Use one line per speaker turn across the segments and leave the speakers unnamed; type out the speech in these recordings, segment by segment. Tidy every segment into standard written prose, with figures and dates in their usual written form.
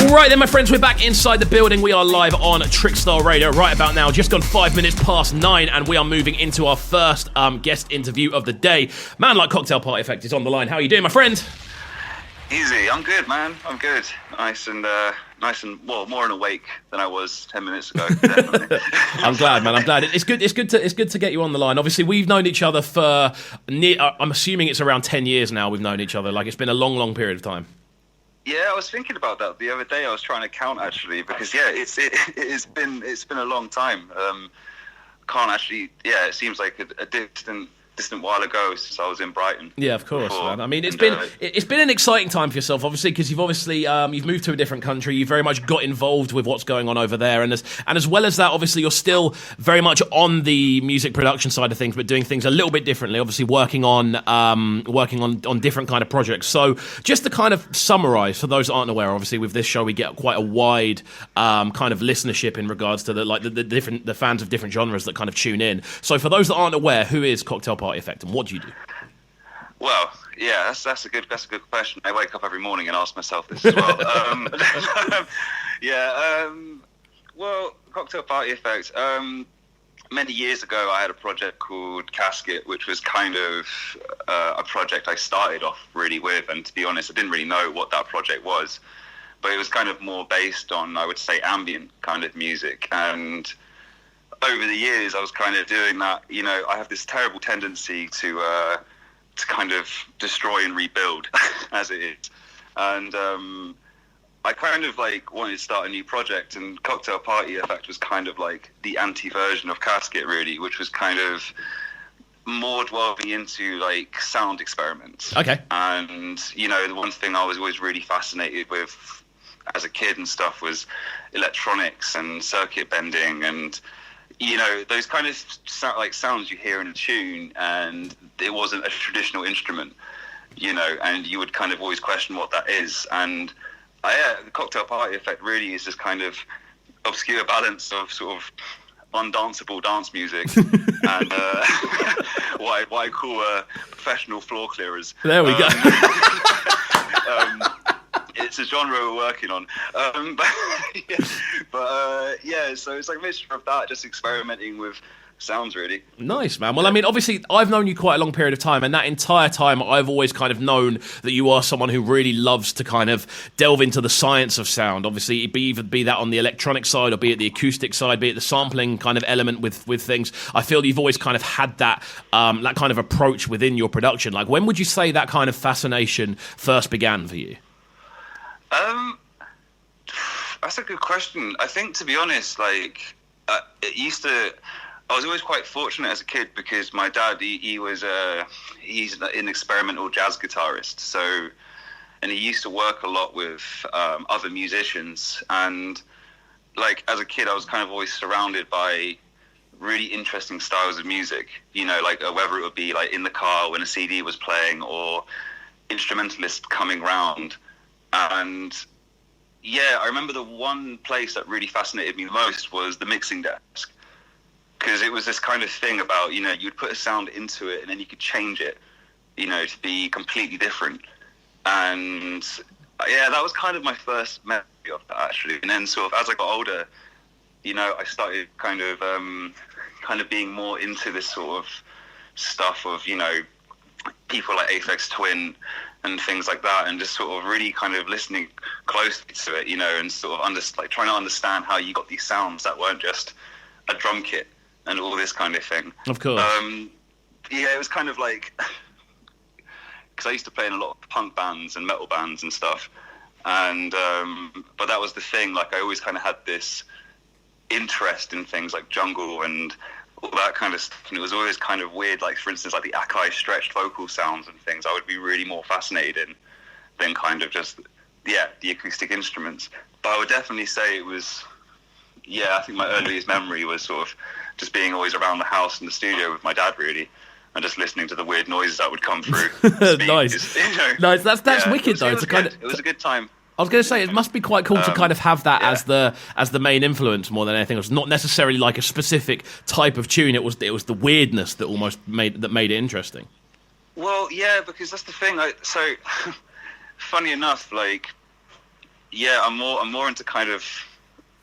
Right then, my friends, we're back inside the building. We are live on Trickstar Radio right about now. Just gone 5 minutes past 9, and we are moving into our first guest interview of the day. Man like Cocktail Party Effect is on the line. How are you doing, my friend?
Easy. I'm good, man. I'm good. Nice and well, more and awake than I was 10 minutes ago. Definitely.
I'm glad, man. I'm glad. It's good to get you on the line. Obviously, we've known each other for I'm assuming it's around 10 years now. We've known each other. Like, it's been a long period of time.
Yeah, I was thinking about that the other day. I was trying to count actually because it's been a long time. Can't actually. Yeah, it seems like a distant while ago since I was in Brighton.
Yeah, of course, man. I mean, it's been an exciting time for yourself, obviously, because you've you've moved to a different country. You very much got involved with what's going on over there, and as well as that, obviously, you're still very much on the music production side of things, but doing things a little bit differently. Obviously, working on different kind of projects. So, just to kind of summarise for those that aren't aware, obviously, with this show, we get quite a wide kind of listenership in regards to the fans of different genres that kind of tune in. So, for those that aren't aware, who is Cocktail Party Effect and what do you do?
Well, yeah, that's a good question. I wake up every morning and ask myself this as well. Well, Cocktail Party Effect. Many years ago, I had a project called Casket, which was kind of a project I started off really with, and to be honest, I didn't really know what that project was, but it was kind of more based on, I would say, ambient kind of music. And over the years, I was kind of doing that. You know, I have this terrible tendency to kind of destroy and rebuild, as it is. And I kind of like wanted to start a new project, and Cocktail Party Effect was kind of like the anti-version of Casket, really, which was kind of more delving into like sound experiments.
Okay.
And you know, the one thing I was always really fascinated with as a kid and stuff was electronics and circuit bending and, you know, those kind of sounds you hear in a tune, and it wasn't a traditional instrument, you know, and you would kind of always question what that is. And the Cocktail Party Effect really is this kind of obscure balance of sort of undanceable dance music and what I call professional floor clearers.
There we go.
It's a genre we're working on, so it's like a mixture of that, just experimenting with sounds, really.
Nice, man. Well, I mean, obviously, I've known you quite a long period of time, and that entire time, I've always kind of known that you are someone who really loves to kind of delve into the science of sound. Obviously, be that on the electronic side, or be it the acoustic side, be it the sampling kind of element with things. I feel you've always kind of had that that kind of approach within your production. Like, when would you say that kind of fascination first began for you?
That's a good question. I think, to be honest, like I was always quite fortunate as a kid because my dad, he's an experimental jazz guitarist. So, and he used to work a lot with other musicians. And like as a kid, I was kind of always surrounded by really interesting styles of music. You know, like whether it would be like in the car when a CD was playing or instrumentalists coming round. And yeah, I remember the one place that really fascinated me the most was the mixing desk, because it was this kind of thing about, you know, you'd put a sound into it and then you could change it, you know, to be completely different. And yeah, that was kind of my first memory of that, actually. And then sort of as I got older, you know, I started kind of being more into this sort of stuff of, you know, people like Aphex Twin and things like that, and just sort of really kind of listening closely to it, you know, and sort of trying to understand how you got these sounds that weren't just a drum kit and all this kind of thing.
Of course.
Yeah, it was kind of like, because I used to play in a lot of punk bands and metal bands and stuff, and but that was the thing, like I always kind of had this interest in things like jungle and all that kind of stuff, and it was always kind of weird, like for instance like the Akai stretched vocal sounds and things I would be really more fascinated in than kind of just the acoustic instruments. But I would definitely say it was, I think my earliest memory was sort of just being always around the house in the studio with my dad, really, and just listening to the weird noises that would come through.
Nice. You know, nice. That's wicked though.
It was a good time.
I was going to say, it must be quite cool to kind of have that as the main influence more than anything else. Not necessarily like a specific type of tune. It was the weirdness that almost made it interesting.
Well, yeah, because that's the thing. So, funny enough, like yeah, I'm more into kind of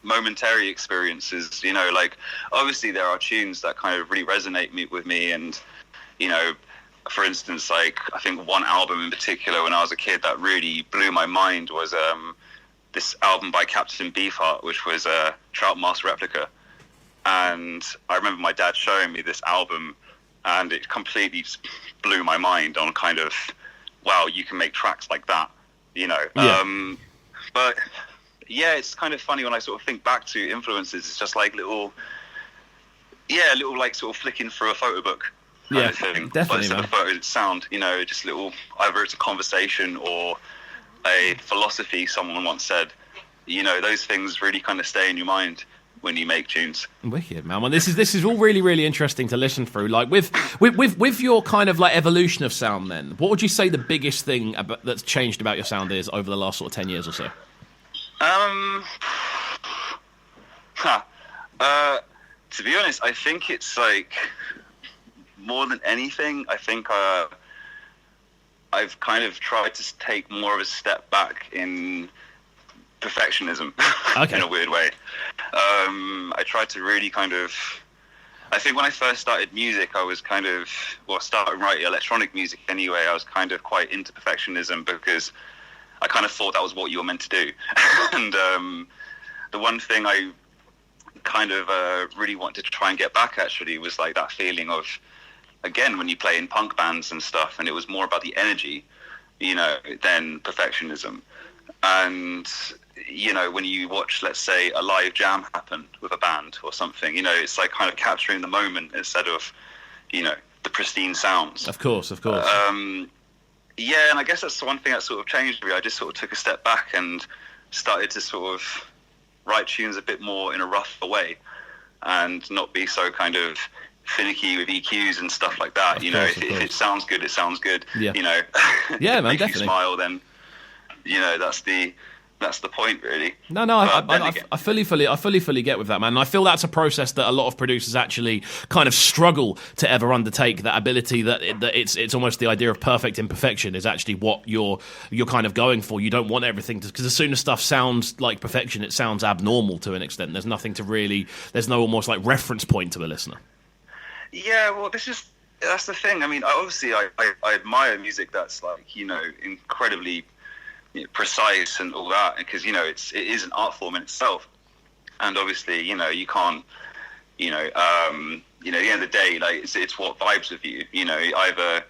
momentary experiences. You know, like obviously there are tunes that kind of really resonate with me, and you know, for instance, like I think one album in particular when I was a kid that really blew my mind was this album by Captain Beefheart, which was a Trout Mask Replica. And I remember my dad showing me this album, and it completely blew my mind on kind of, wow, you can make tracks like that, you know.
Yeah.
But yeah, it's kind of funny when I sort of think back to influences. It's just like little like sort of flicking through a photo book kind of thing.
Definitely,
but instead of photos, it's sound, you know, just little, either it's a conversation or a philosophy someone once said. You know, those things really kind of stay in your mind when you make tunes.
Wicked, man. Well, this is all really, really interesting to listen through. Like with your kind of like evolution of sound, then what would you say the biggest thing that's changed about your sound is over the last sort of 10 years or so?
To be honest, I think it's like more than anything. I think I've kind of tried to take more of a step back in perfectionism.
Okay.
In a weird way. I tried to really kind of, I think when I first started music, I was kind of, started writing electronic music anyway, I was kind of quite into perfectionism because I kind of thought that was what you were meant to do. And the one thing I kind of really wanted to try and get back actually was like that feeling of, again, when you play in punk bands and stuff, and it was more about the energy, you know, than perfectionism. And you know, when you watch, let's say, a live jam happen with a band or something, you know, it's like kind of capturing the moment instead of, you know, the pristine sounds.
Of course.
Yeah, and I guess that's the one thing that sort of changed me. I just sort of took a step back and started to sort of write tunes a bit more in a rougher way and not be so kind of finicky with EQs and stuff like that. You know, if it sounds good, it sounds good.
Yeah.
You know,
yeah, man,
makes
definitely.
you smile, then, you know, that's the point, really.
No, I fully get with that, man. And I feel that's a process that a lot of producers actually kind of struggle to ever undertake. That ability that it's almost the idea of perfect imperfection is actually what you're kind of going for. You don't want everything to, because as soon as stuff sounds like perfection, it sounds abnormal to an extent. There's nothing to really, there's no almost like reference point to a listener.
Yeah, well, that's the thing. I mean, I admire music that's like, you know, incredibly precise and all that, because you know it is an art form in itself, and obviously you know you can't, you know, at the end of the day, like it's what vibes with you. You know, either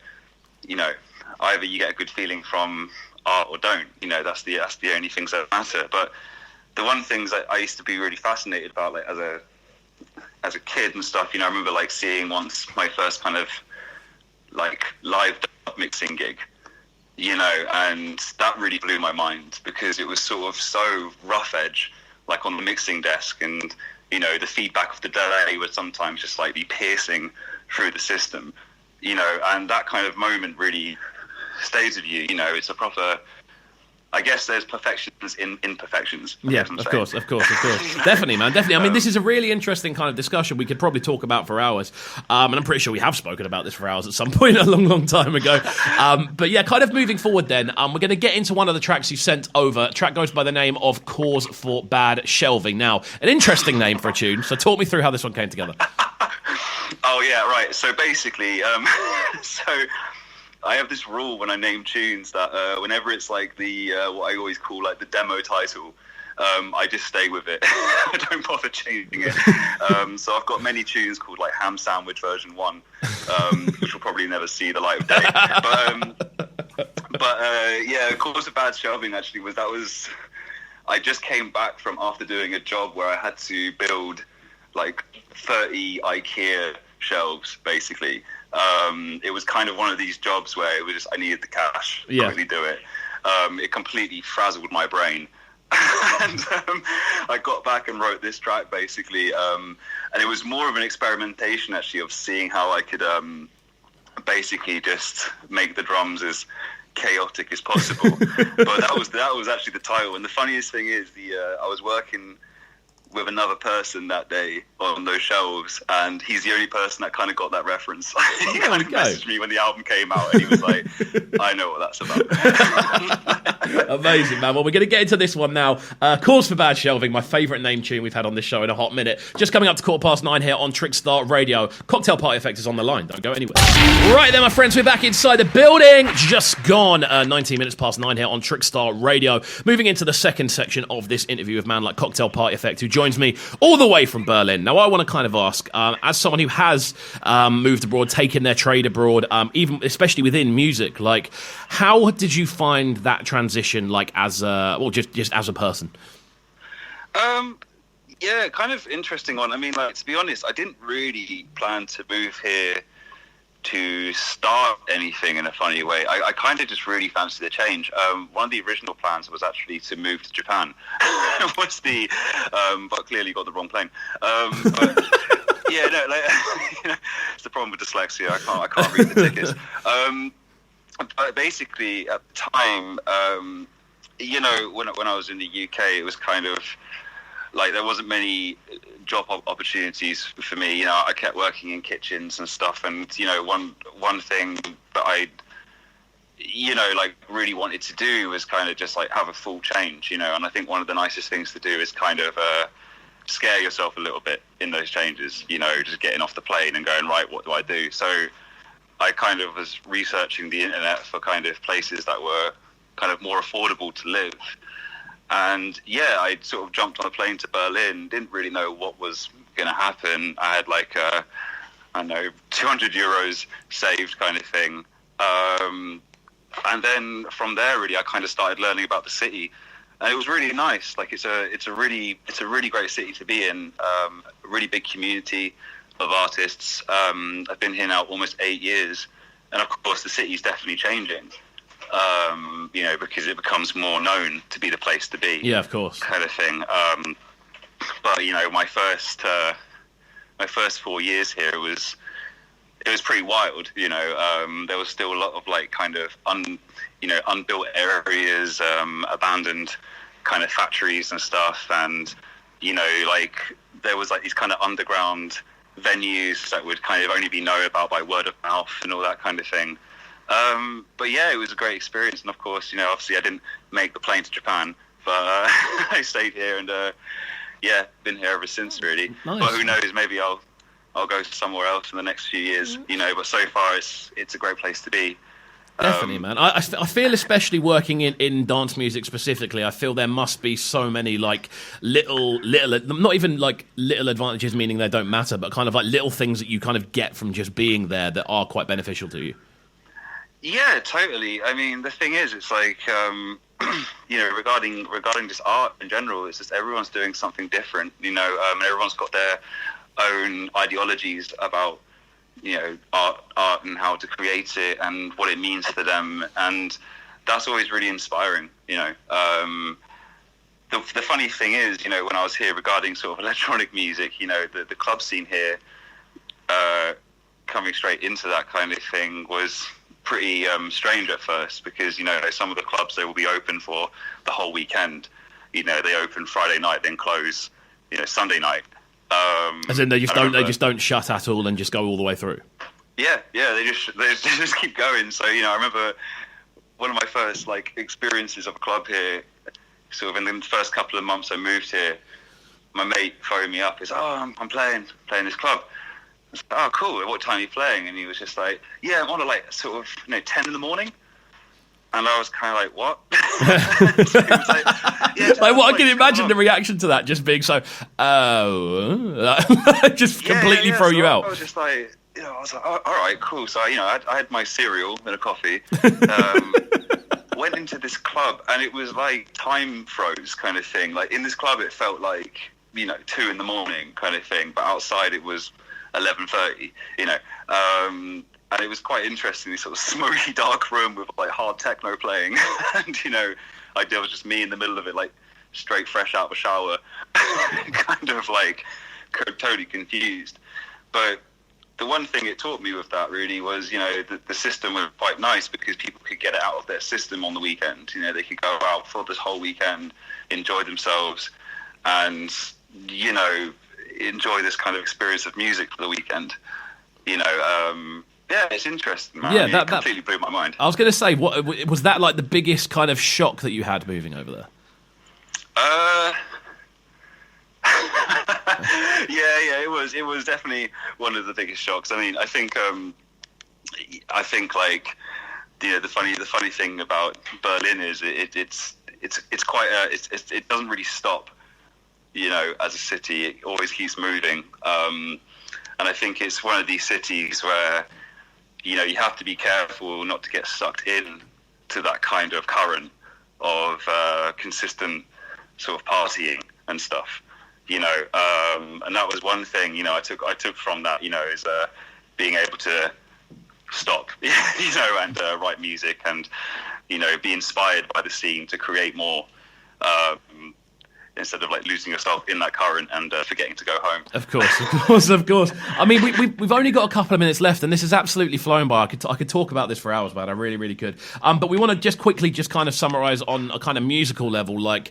you get a good feeling from art or don't. You know, that's the only things that matter. But the one things that I used to be really fascinated about, like as a kid and stuff. You know, I remember like seeing once my first kind of like live dub mixing gig. You know, and that really blew my mind because it was sort of so rough edge, like on the mixing desk, and you know, the feedback of the delay would sometimes just like be piercing through the system, you know, and that kind of moment really stays with you. You know, it's a proper, I guess there's perfections in imperfections.
Yeah, of course. Definitely, man, definitely. I mean, this is a really interesting kind of discussion we could probably talk about for hours. And I'm pretty sure we have spoken about this for hours at some point a long time ago. But yeah, kind of moving forward then, we're going to get into one of the tracks you sent over. The track goes by the name of Cause for Bad Shelving. Now, an interesting name for a tune. So talk me through how this one came together.
Oh, yeah, right. So basically, I have this rule when I name tunes that whenever it's like the what I always call like the demo title, I just stay with it. I don't bother changing it. So I've got many tunes called like Ham Sandwich version 1, which will probably never see the light of day. But yeah, Cause of Bad Shelving actually was I just came back from after doing a job where I had to build like 30 IKEA shelves basically. It was kind of one of these jobs where it was just, I needed the cash to quickly do it. It completely frazzled my brain. And I got back and wrote this track basically. And it was more of an experimentation actually of seeing how I could basically just make the drums as chaotic as possible. But that was actually the title. And the funniest thing is I was working with another person that day on those shelves, and he's the only person that kind of got that reference. He kind of messaged me when the album came out, and he was like, I know what that's about.
Amazing, man. Well, we're going to get into this one now. Cause for Bad Shelving, my favourite name tune we've had on this show in a hot minute. Just coming up to 9:15 here on Trickstar Radio. Cocktail Party Effect is on the line. Don't go anywhere. Right then, my friends, we're back inside the building. Just gone 19 minutes past 9 here on Trickstar Radio. Moving into the second section of this interview with a man like Cocktail Party Effect, who joins me all the way from Berlin. Now, I want to kind of ask, as someone who has moved abroad, taken their trade abroad, even especially within music, like, how did you find that transition, like, as just as a person?
Yeah, kind of interesting one. I mean, like, to be honest, I didn't really plan to move here to start anything in a funny way. I kind of just really fancied the change. One of the original plans was actually to move to Japan. But clearly got the wrong plane. But yeah, no, like, it's the problem with dyslexia. I can't read the tickets. But basically, at the time, when I was in the UK, it was kind of like there wasn't many job opportunities for me. I kept working in kitchens and stuff, and one thing that I really wanted to do was kind of just like have a full change, and I think one of the nicest things to do is kind of scare yourself a little bit in those changes, just getting off the plane and going, right, what do I do? So I kind of was researching the internet for kind of places that were kind of more affordable to live. And yeah, I sort of jumped on a plane to Berlin, didn't really know what was going to happen. I had like, 200 euros saved kind of thing. And then from there, really, I kind of started learning about the city. And it was really nice. Like, it's a really great city to be in. A really big community of artists. I've been here now almost 8 years. And of course, the city's definitely changing. Because it becomes more known to be the place to be. Yeah,
of course.
Kind of thing. But my first 4 years here it was pretty wild. There was still a lot of like kind of unbuilt areas, abandoned kind of factories and stuff, and there was like these kind of underground venues that would kind of only be known about by word of mouth and all that kind of thing. But yeah, it was a great experience, and of course, obviously I didn't make the plane to Japan, but I stayed here, and been here ever since, really.
Nice.
But who knows, maybe I'll go somewhere else in the next few years, but so far it's a great place to be.
Definitely, man. I feel, especially working in dance music specifically, I feel there must be so many like little, not even like little advantages, meaning they don't matter, but kind of like little things that you kind of get from just being there that are quite beneficial to you.
Yeah, totally. I mean, the thing is, it's like, regarding just art in general, it's just everyone's doing something different, and everyone's got their own ideologies about, art and how to create it and what it means to them. And that's always really inspiring, The funny thing is, when I was here regarding sort of electronic music, the club scene here, coming straight into that kind of thing was pretty strange at first, because some of the clubs, they will be open for the whole weekend. They open Friday night, then close Sunday night.
As in they just don't shut at all and just go all the way through.
Yeah, they just keep going. So I remember one of my first like experiences of a club here, sort of in the first couple of months I moved here. My mate phoned me up. He's like, I'm playing this club. I was like, oh, cool. What time are you playing? And he was just like, yeah, I'm on at like sort of 10 in the morning. And I was kind of like, what? So he was like, yeah,
like, what? I can imagine the reaction to that, just being so, just completely throw you out.
I was just like, I was like, oh, all right, cool. So, I had my cereal and a coffee, went into this club, and it was like time froze kind of thing. Like in this club, it felt like, 2 in the morning kind of thing, but outside it was 11:30, and it was quite interesting, this sort of smoky, dark room with like hard techno playing, and there was just me in the middle of it, like straight fresh out of a shower, kind of like totally confused. But the one thing it taught me with that really was, the system was quite nice, because people could get it out of their system on the weekend. They could go out for this whole weekend, enjoy themselves, and enjoy this kind of experience of music for the weekend. Yeah, it's interesting, man.
Yeah,
It completely blew my mind.
I was going to say, what was that like the biggest kind of shock that you had moving over there?
Yeah, it was definitely one of the biggest shocks. I mean, I think like, the funny thing about Berlin is it's quite it doesn't really stop, as a city. It always keeps moving, and I think it's one of these cities where you have to be careful not to get sucked in to that kind of current of consistent sort of partying and stuff, and that was one thing I took from that, is being able to stop, and write music and be inspired by the scene to create more, instead of like losing yourself in that current and forgetting to go home. Of
course. I mean, we've only got a couple of minutes left, and this has absolutely flown by. I could talk about this for hours, man. I really, really could. But we want to just quickly kind of summarize on a kind of musical level, like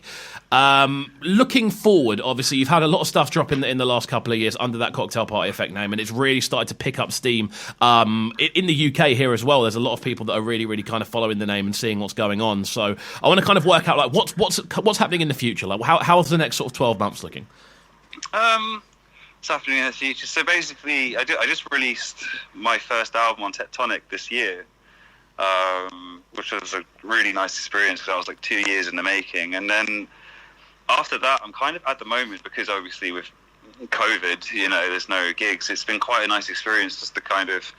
looking forward. Obviously, you've had a lot of stuff drop in the last couple of years under that Cocktail Party Effect name, and it's really started to pick up steam in the UK here as well. There's a lot of people that are really, really kind of following the name and seeing what's going on. So I want to kind of work out like what's happening in the future. Like how's the next sort of 12 months looking?
It's happening in the future. So basically, I just released my first album on Tectonic this year, which was a really nice experience because I was like 2 years in the making. And then after that, I'm kind of at the moment, because obviously with COVID, there's no gigs. It's been quite a nice experience just to kind of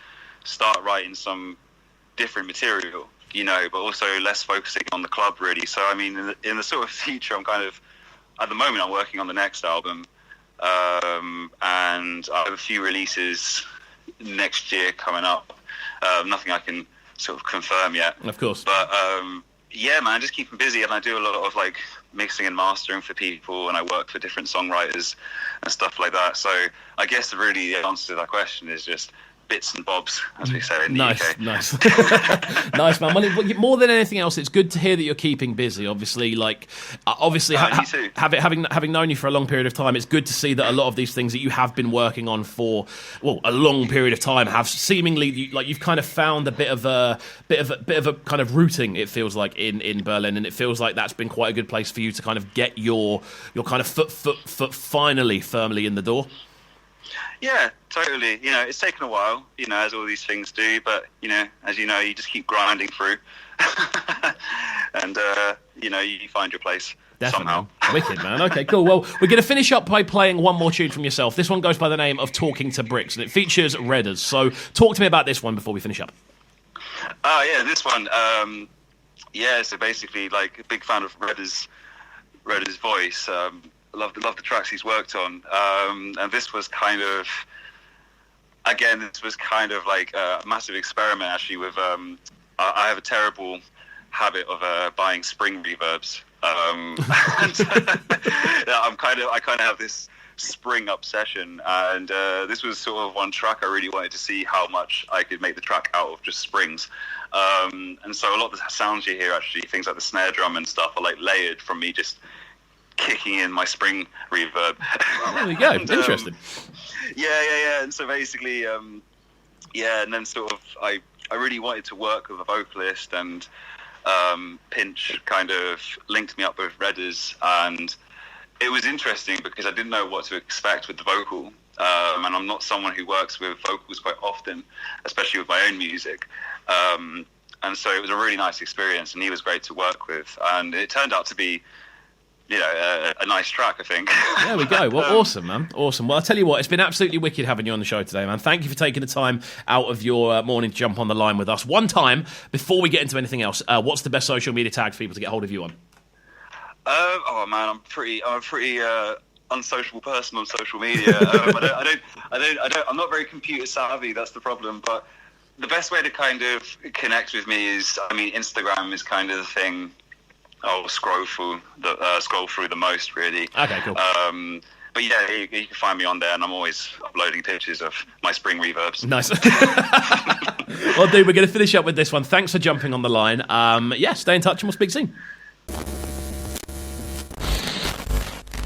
start writing some different material, but also less focusing on the club really. So I mean, in the sort of future, at the moment I'm working on the next album, and I have a few releases next year coming up. Nothing I can sort of confirm yet.
Of course.
But yeah, man, just keeping busy, and I do a lot of like mixing and mastering for people, and I work for different songwriters and stuff like that. So I guess really the answer to that question is just bits and bobs, as we say in the UK.
Nice. Nice, man. Well, more than anything else, it's good to hear that you're keeping busy. Obviously, having known you for a long period of time, it's good to see that a lot of these things that you have been working on for a long period of time have seemingly you've kind of found a bit of a kind of rooting. It feels like in Berlin, and it feels like that's been quite a good place for you to kind of get your kind of foot finally firmly in the door.
Yeah, totally. It's taken a while, as all these things do, but, as you just keep grinding through and, you find your place.
Definitely.
Somehow.
Wicked, man. Okay, cool. Well, we're going to finish up by playing one more tune from yourself. This one goes by the name of Talking to Bricks, and it features Redders. So talk to me about this one before we finish up.
Yeah, this one. So basically, like, a big fan of Redders' voice. Love the tracks he's worked on, and this was kind of like a massive experiment actually with I have a terrible habit of buying spring reverbs, and I kind of have this spring obsession, and this was sort of one track I really wanted to see how much I could make the track out of just springs, and so a lot of the sounds you hear, actually things like the snare drum and stuff, are like layered from me just kicking in my spring reverb.
There we go. And, interesting.
Yeah. And so basically, and then sort of I really wanted to work with a vocalist, and Pinch kind of linked me up with Redders, and it was interesting because I didn't know what to expect with the vocal, and I'm not someone who works with vocals quite often, especially with my own music. And so it was a really nice experience, and he was great to work with, and it turned out to be a nice track, I think.
There we go. Well, awesome, man. Awesome. Well, I'll tell you what, it's been absolutely wicked having you on the show today, man. Thank you for taking the time out of your morning to jump on the line with us. One time, before we get into anything else, what's the best social media tag for people to get hold of you on?
Oh man, I'm a pretty unsociable person on social media. I'm not very computer savvy. That's the problem. But the best way to kind of connect with me is, Instagram is kind of the thing I'll scroll through the most, really.
Okay, cool.
But yeah, you can find me on there, and I'm always uploading pictures of my spring reverbs.
Nice. Well, dude, we're going to finish up with this one. Thanks for jumping on the line. Stay in touch, and we'll speak soon.